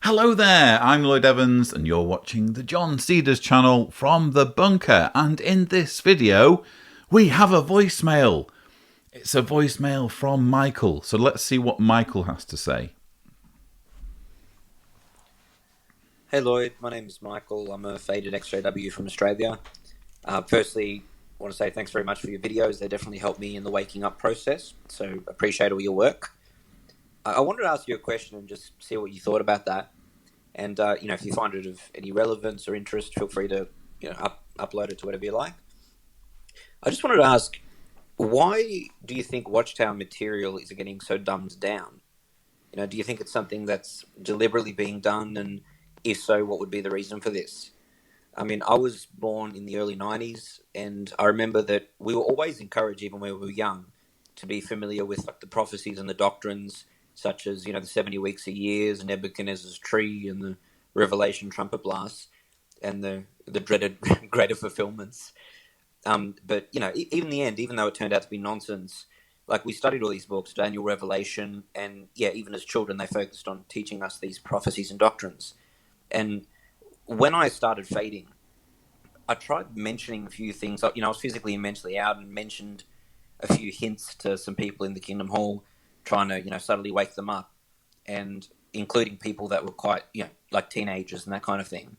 Hello there, I'm Lloyd Evans and you're watching the John Cedars channel from the bunker, and in this video we have a voicemail. It's a voicemail from Michael, so let's see what Michael has to say. Hey Lloyd, my name is Michael. I'm a faded XJW from Australia. Firstly, I want to say thanks very much for your videos. They definitely helped me in the waking up process, so appreciate all your work. I wanted to ask you a question and just see what you thought about that. And if you find it of any relevance or interest, feel free to upload it to whatever you like. I just wanted to ask, why do you think Watchtower material is getting so dumbed down? Do you think it's something that's deliberately being done, and if so, what would be the reason for this? I mean, I was born in the early 90s, and I remember that we were always encouraged, even when we were young, to be familiar with the prophecies and the doctrines, such as, the 70 weeks a year, and Nebuchadnezzar's tree, and the Revelation trumpet blasts, and the dreaded greater fulfillments. But, even in the end, even though it turned out to be nonsense, we studied all these books, Daniel, Revelation, and even as children, they focused on teaching us these prophecies and doctrines. And when I started fading, I tried mentioning a few things. I was physically and mentally out, and mentioned a few hints to some people in the Kingdom Hall, trying to, subtly wake them up, and including people that were quite, like teenagers and that kind of thing.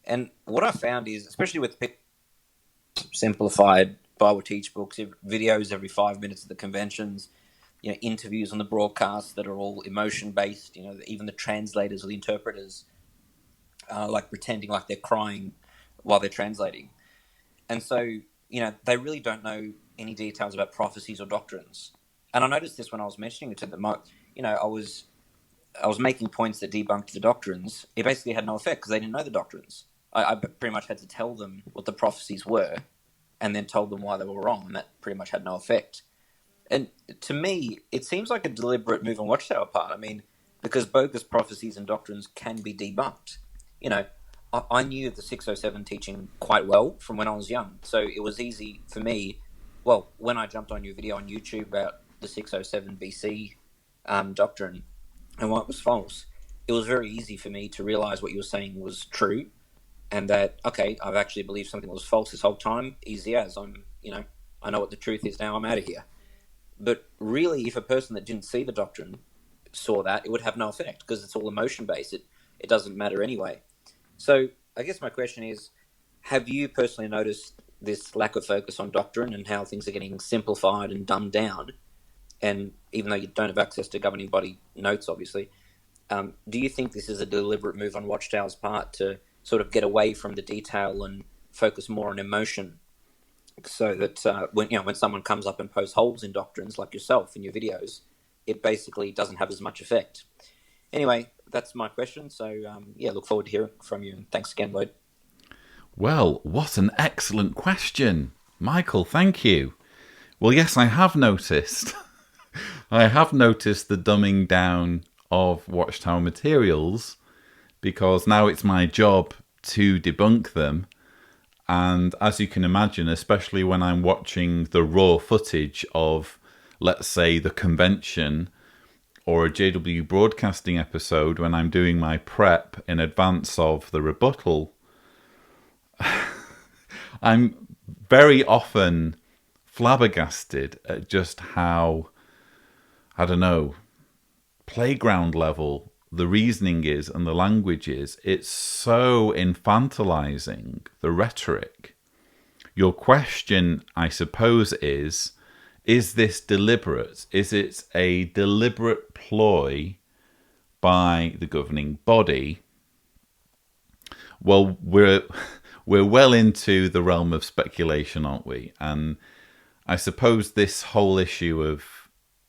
And what I found is, especially with simplified Bible teach books, videos every 5 minutes at the conventions, interviews on the broadcasts that are all emotion-based, even the translators or the interpreters, pretending like they're crying while they're translating. And so, they really don't know any details about prophecies or doctrines. And I noticed this when I was mentioning it to them. I was making points that debunked the doctrines. It basically had no effect because they didn't know the doctrines. I pretty much had to tell them what the prophecies were, and then told them why they were wrong, and that pretty much had no effect. And to me, it seems like a deliberate move on Watchtower part. I mean, because bogus prophecies and doctrines can be debunked. I knew the 607 teaching quite well from when I was young, so it was easy for me. Well, when I jumped on your video on YouTube about the 607 BC doctrine and why it was false, it was very easy for me to realize what you were saying was true, and that, okay, I've actually believed something was false this whole time. Easy as I know what the truth is now. I'm out of here. But really, if a person that didn't see the doctrine saw that, it would have no effect because it's all emotion based. It doesn't matter anyway. So I guess my question is, have you personally noticed this lack of focus on doctrine and how things are getting simplified and dumbed down? And even though you don't have access to governing body notes, obviously, do you think this is a deliberate move on Watchtower's part to sort of get away from the detail and focus more on emotion, so that when someone comes up and posts holes in doctrines like yourself in your videos, it basically doesn't have as much effect? Anyway, that's my question. So, look forward to hearing from you. And thanks again, Lloyd. Well, what an excellent question. Michael, thank you. Well, yes, I have noticed. I have noticed the dumbing down of Watchtower materials, because now it's my job to debunk them. And as you can imagine, especially when I'm watching the raw footage of, let's say, the convention or a JW broadcasting episode, when I'm doing my prep in advance of the rebuttal, I'm very often flabbergasted at just how, playground level the reasoning is and the language is. It's so infantilizing, the rhetoric. Your question, I suppose, is this deliberate? Is it a deliberate ploy by the governing body? Well, we're well into the realm of speculation, aren't we? And I suppose this whole issue of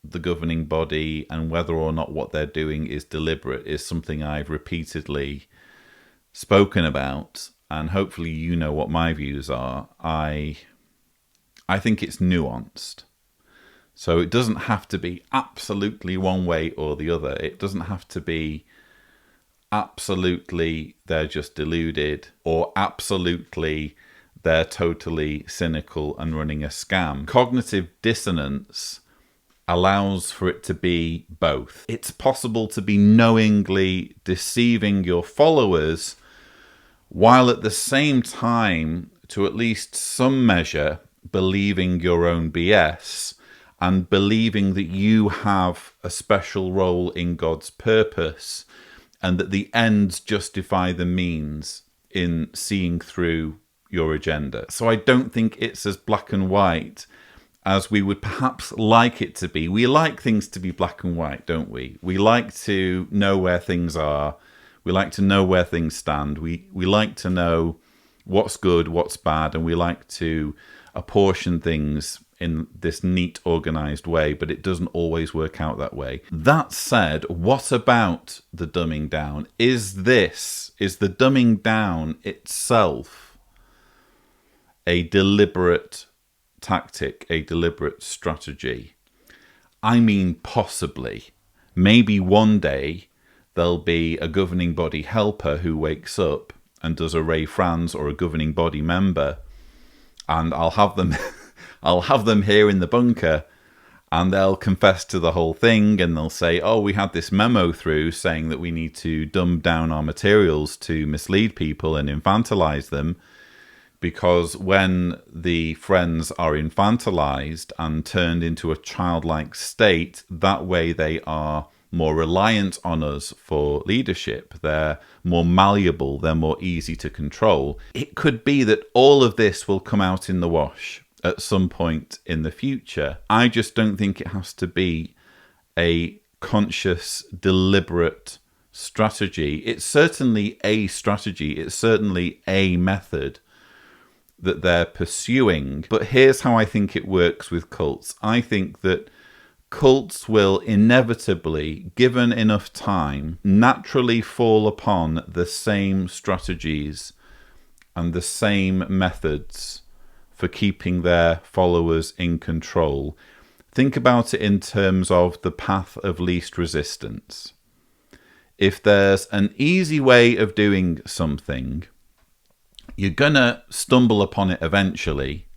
the governing body and whether or not what they're doing is deliberate is something I've repeatedly spoken about, and hopefully you know what my views are. I think it's nuanced. So it doesn't have to be absolutely one way or the other. It doesn't have to be absolutely they're just deluded, or absolutely they're totally cynical and running a scam. Cognitive dissonance allows for it to be both. It's possible to be knowingly deceiving your followers while at the same time, to at least some measure, believing your own BS and believing that you have a special role in God's purpose and that the ends justify the means in seeing through your agenda. So I don't think it's as black and white as we would perhaps like it to be. We like things to be black and white, don't we? We like to know where things are. We like to know where things stand. We like to know what's good, what's bad, and we like to apportion things in this neat, organized way, but it doesn't always work out that way. That said, what about the dumbing down? Is the dumbing down itself a deliberate tactic, a deliberate strategy? I mean, possibly. Maybe one day there'll be a governing body helper who wakes up and does a Ray Franz or a governing body member, and I'll have them here in the bunker, and they'll confess to the whole thing, and they'll say, oh, we had this memo through saying that we need to dumb down our materials to mislead people and infantilize them, because when the friends are infantilized and turned into a childlike state, that way they are more reliant on us for leadership. They're more malleable. They're more easy to control. It could be that all of this will come out in the wash at some point in the future. I just don't think it has to be a conscious, deliberate strategy. It's certainly a strategy. It's certainly a method that they're pursuing. But here's how I think it works with cults. I think that cults will inevitably, given enough time, naturally fall upon the same strategies and the same methods for keeping their followers in control. Think about it in terms of the path of least resistance. If there's an easy way of doing something, you're going to stumble upon it eventually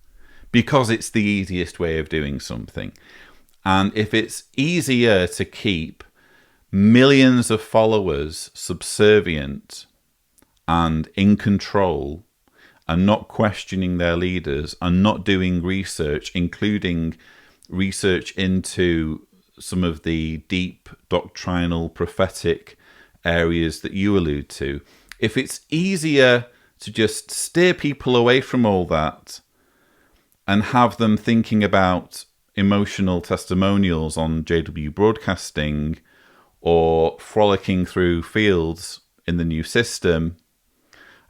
because it's the easiest way of doing something. And if it's easier to keep millions of followers subservient and in control and not questioning their leaders and not doing research, including research into some of the deep doctrinal prophetic areas that you allude to, if it's easier to just steer people away from all that and have them thinking about emotional testimonials on JW Broadcasting or frolicking through fields in the new system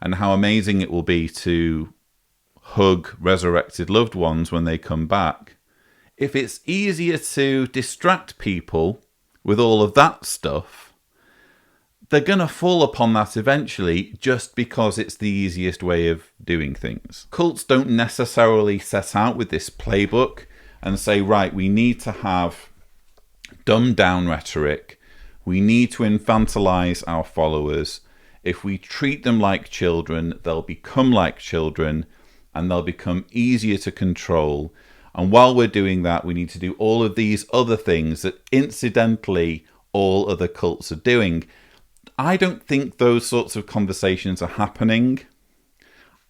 and how amazing it will be to hug resurrected loved ones when they come back. If it's easier to distract people with all of that stuff, they're going to fall upon that eventually just because it's the easiest way of doing things. Cults don't necessarily set out with this playbook and say, right, we need to have dumbed down rhetoric. We need to infantilize our followers. If we treat them like children, they'll become like children and they'll become easier to control. And while we're doing that, we need to do all of these other things that incidentally all other cults are doing. I don't think those sorts of conversations are happening.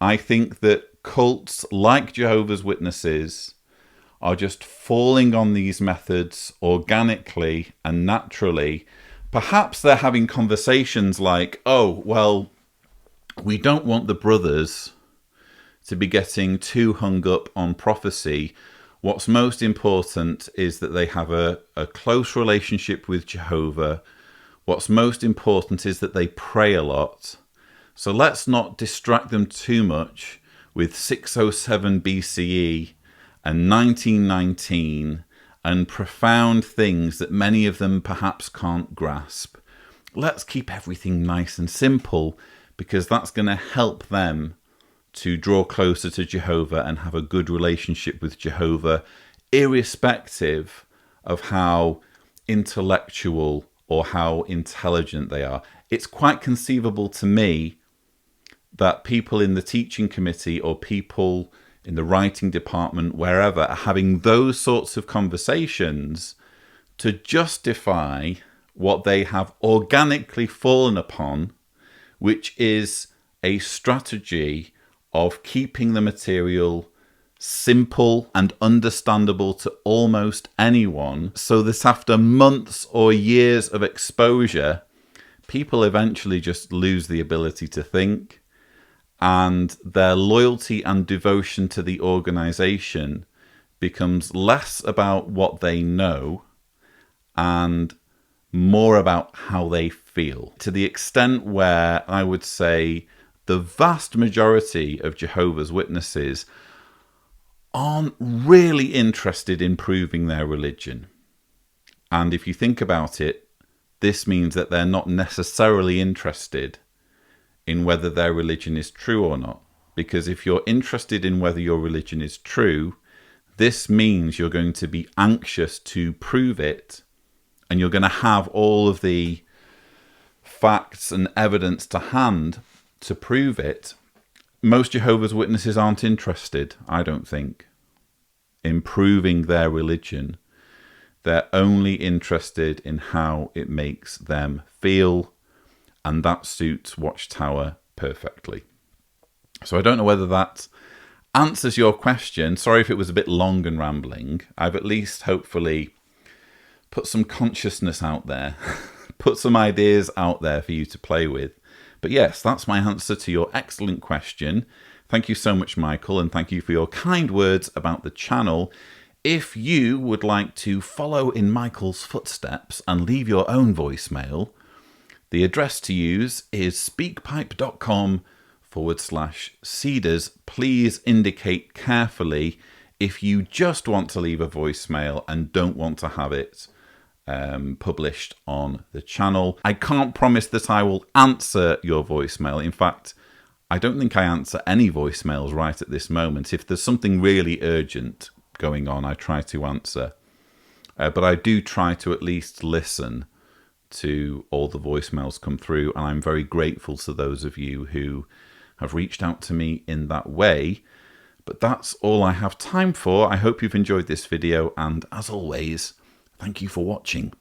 I think that cults like Jehovah's Witnesses are just falling on these methods organically and naturally. Perhaps they're having conversations like, oh, well, we don't want the brothers to be getting too hung up on prophecy. What's most important is that they have a close relationship with Jehovah. What's most important is that they pray a lot. So let's not distract them too much with 607 BCE and 1919 and profound things that many of them perhaps can't grasp. Let's keep everything nice and simple because that's going to help them to draw closer to Jehovah and have a good relationship with Jehovah, irrespective of how intellectual or how intelligent they are. It's quite conceivable to me that people in the teaching committee or people in the writing department, wherever, are having those sorts of conversations to justify what they have organically fallen upon, which is a strategy of keeping the material simple and understandable to almost anyone, so that after months or years of exposure, people eventually just lose the ability to think, and their loyalty and devotion to the organization becomes less about what they know and more about how they feel, to the extent where I would say the vast majority of Jehovah's Witnesses aren't really interested in proving their religion. And if you think about it, this means that they're not necessarily interested in whether their religion is true or not. Because if you're interested in whether your religion is true, this means you're going to be anxious to prove it, and you're going to have all of the facts and evidence to hand to prove it. Most Jehovah's Witnesses aren't interested, I don't think, in proving their religion. They're only interested in how it makes them feel, and that suits Watchtower perfectly. So I don't know whether that answers your question. Sorry if it was a bit long and rambling. I've at least hopefully put some consciousness out there, put some ideas out there for you to play with. But yes, that's my answer to your excellent question. Thank you so much, Michael, and thank you for your kind words about the channel. If you would like to follow in Michael's footsteps and leave your own voicemail, the address to use is speakpipe.com/Cedars. Please indicate carefully if you just want to leave a voicemail and don't want to have it published on the channel. I can't promise that I will answer your voicemail. In fact, I don't think I answer any voicemails right at this moment. If there's something really urgent going on, I try to answer. But I do try to at least listen to all the voicemails come through, and I'm very grateful to those of you who have reached out to me in that way. But that's all I have time for. I hope you've enjoyed this video, and as always, thank you for watching.